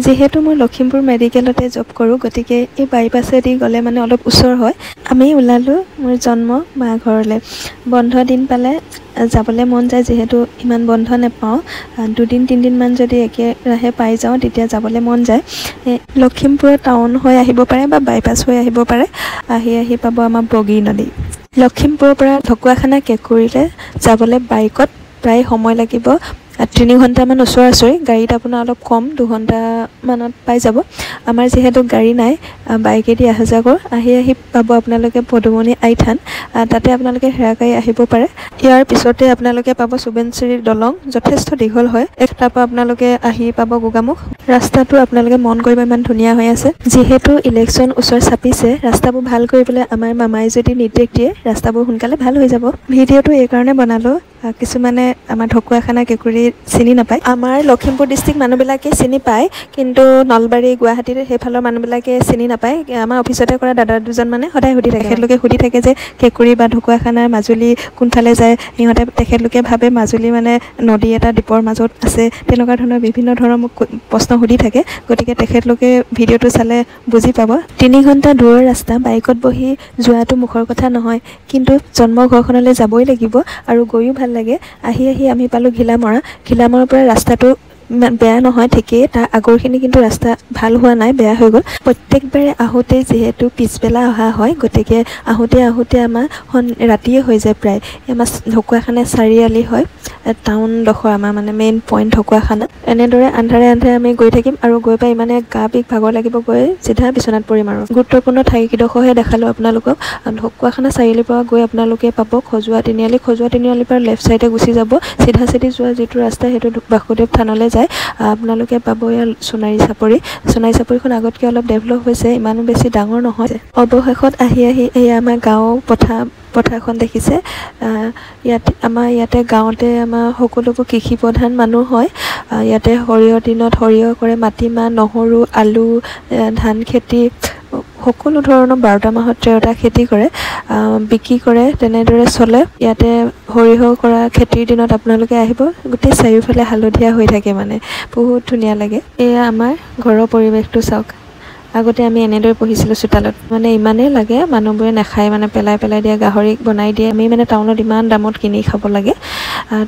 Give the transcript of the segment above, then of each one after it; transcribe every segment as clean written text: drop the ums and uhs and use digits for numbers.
যেহেতু মই লখিমপুৰ মেডিকেলতে জব কৰোঁ গতিকে এই বাইপাছেদি গ'লে মানে অলপ ওচৰ হয় আমি ওলালোঁ মোৰ জন্ম মা ঘৰলৈ বন্ধ দিন পালে যাবলৈ মন যায় যিহেতু ইমান বন্ধ নাপাওঁ 2 দিন 3 দিনমান যদি একেৰাহে পাই যাওঁ তেতিয়া যাবলৈ মন যায় লখিমপুৰ টাউন হৈ আহিব পাৰে বা বাইপাছ হৈ আহিব পাৰে আহি পাব আমাৰ বগী নদী লখিমপুৰৰ পৰা ঢকুৱাখানা কেঁকুৰিলৈ যাবলৈ বাইকত প্ৰায় সময় লাগিব 3 ঘণ্টামান ওচৰা-ওচৰি গাড়ীত আপোনাৰ অলপ কম 2 ঘণ্টামানত পাই যাব আমাৰ যেহেতু গাড়ী নাই বাইকেদি অহা যোৱা কৰোঁ আহি পাব আপোনালোকে পদুমণি আই থান তাতে আপোনালোকে হেৰাকাই আহিব পাৰে ইয়াৰ পিছতে আপোনালোকে পাব সুবেনশ্ৰীৰ দলং যথেষ্ট দীঘল হয় তাৰ পৰা আপোনালোকে আহি পাব গোগামুখ ৰাস্তাটো আপোনালোকে মন কৰিব ইমান ধুনীয়া হৈ আছে যেহেতু ইলেকশ্যন ওচৰ চাপিছে ৰাস্তাবোৰ ভাল কৰিবলৈ আমাৰ মামাই যদি নিৰ্দেশ দিয়ে ৰাস্তাবোৰ সোনকালে ভাল হৈ যাব ভিডিঅ'টো এই কাৰণে বনালোঁ কিছুমানে আমাৰ ঢকুৱাখানা কেঁকুৰি চিনি নাপায় আমাৰ লখিমপুৰ ডিষ্ট্ৰিক্ট মানুহবিলাকে চিনি পায় কিন্তু নলবাৰী গুৱাহাটীৰ সেইফালৰ মানুহবিলাকে চিনি নাপায় আমাৰ অফিচতে কৰা দাদা দুজন মানে সদায় সুধি থাকে যে কেঁকুৰি বা ঢকুৱাখানাৰ মাজুলী কোনফালে যায় সিহঁতে তেখেতলোকে ভাবে মাজুলী মানে নদী এটা দ্বীপৰ মাজত আছে তেনেকুৱা ধৰণৰ বিভিন্ন ধৰণৰ মোক প্ৰশ্ন সুধি থাকে গতিকে তেখেতলোকে ভিডিঅ'টো চালে বুজি পাব 3 ঘণ্টা দূৰৰ ৰাস্তা বাইকত বহি যোৱাটো মুখৰ কথা নহয় কিন্তু জন্ম ঘৰখনলৈ যাবই লাগিব আৰু গৈও ভাল লাগে আহি আমি পালোঁ ঘিলামৰাৰ পৰা ৰাস্তাটো বেয়া নহয় ঠিকেই তাৰ আগৰখিনি কিন্তু ৰাস্তা ভাল হোৱা নাই বেয়া হৈ গ'ল প্ৰত্যেকবাৰে আহোঁতে যিহেতু পিছবেলা অহা হয় গতিকে আহোঁতে আমাৰ ৰাতিয়ে হৈ যায় প্ৰায় আমাৰ ঢকুৱাখানা চাৰিআলি হয় টাউনডোখৰ আমাৰ মানে মেইন পইণ্ট ঢকুৱাখানা এনেদৰে আন্ধাৰে আমি গৈ থাকিম আৰু গৈ পাই ইমানে গা বিষ ভাগৰ লাগিব গৈ চিধা বিচনাত পৰিম আৰু গুৰুত্বপূৰ্ণ ঠাইকেইডোখৰহে দেখালোঁ আপোনালোকক ঢকুৱাখানা চাৰিআলিৰ পৰা গৈ আপোনালোকে পাব খজুৱা তিনিআলিৰ পৰা লেফ্ট ছাইডে গুচি যাব চিধা যোৱা যিটো ৰাস্তা সেইটো বাসুদেৱ থানলৈ যায় আপোনালোকে পাব ইয়াৰ সোণাৰী চাপৰিখন আগতকৈ অলপ ডেভেলপ হৈছে ইমানো বেছি ডাঙৰ নহয় অৱশেষত আহি এই আমাৰ গাঁও পথাৰখন দেখিছে ইয়াতে গাঁৱতে আমাৰ সকলোবোৰ কৃষি প্ৰধান মানুহ হয় ইয়াতে সৰিয়হৰ দিনত সৰিয়হ কৰে মাটিমাহ নহৰু আলু ধান খেতি সকলো ধৰণৰ 12টা মাহত 13টা খেতি কৰে বিক্ৰী কৰে তেনেদৰে চলে ইয়াতে সৰিয়হ কৰা খেতিৰ দিনত আপোনালোকে আহিব গোটেই চাৰিওফালে হালধীয়া হৈ থাকে মানে বহুত ধুনীয়া লাগে এয়া আমাৰ ঘৰৰ পৰিৱেশটো চাওক আগতে আমি এনেদৰে পঢ়িছিলোঁ চোতালত মানে ইমানেই লাগে মানুহবোৰে নাখায় মানে পেলাই দিয়ে গাহৰিক বনাই দিয়ে আমি মানে টাউনত ইমান দামত কিনি খাব লাগে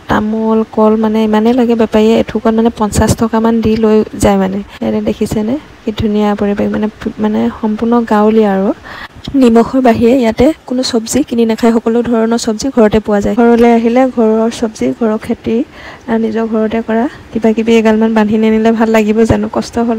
তামোল কল মানে ইমানেই লাগে বেপাৰীয়ে এথোকত মানে 50 টকামান দি লৈ যায় মানে ইয়াতে দেখিছেনে কি ধুনীয়া পৰিৱেশ মানে সম্পূৰ্ণ গাঁৱলীয়া আৰু নিমখৰ বাহিৰে ইয়াতে কোনো চব্জি কিনি নাখায় সকলো ধৰণৰ চব্জি ঘৰতে পোৱা যায় ঘৰলৈ আহিলে ঘৰৰ চব্জি ঘৰৰ খেতি নিজৰ ঘৰতে কৰা কিবা কিবি এগালমান বান্ধি নিনিলে ভাল লাগিব জানো কষ্ট হ'ল